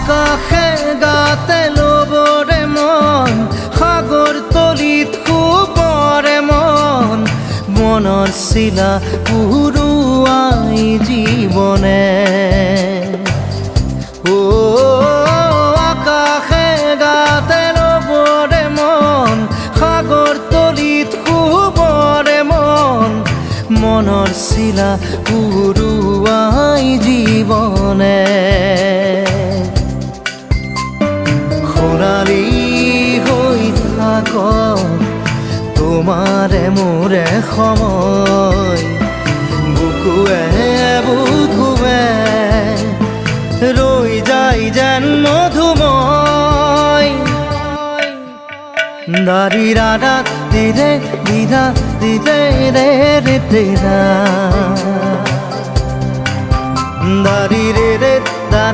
আকাশে গাতে ল'বৰে মন সাগৰ তলিত শুবৰে মন মনৰ চিলা উৰুৱাই জীৱনে আকাশে গাতে ল'বৰে মন সাগৰ তলিত শুবৰে মন মনৰ চিলা উৰুৱাই জীৱনে খৰালি হৈ থাক তোমাৰে মোৰে সময় বুকুৱে বুকুৱে ৰৈ যায় যেন মধুময় দাৰি ৰাধা দিদে দিদা দিদে ৰে ৰে দিদা দাৰি ৰে ৰে দা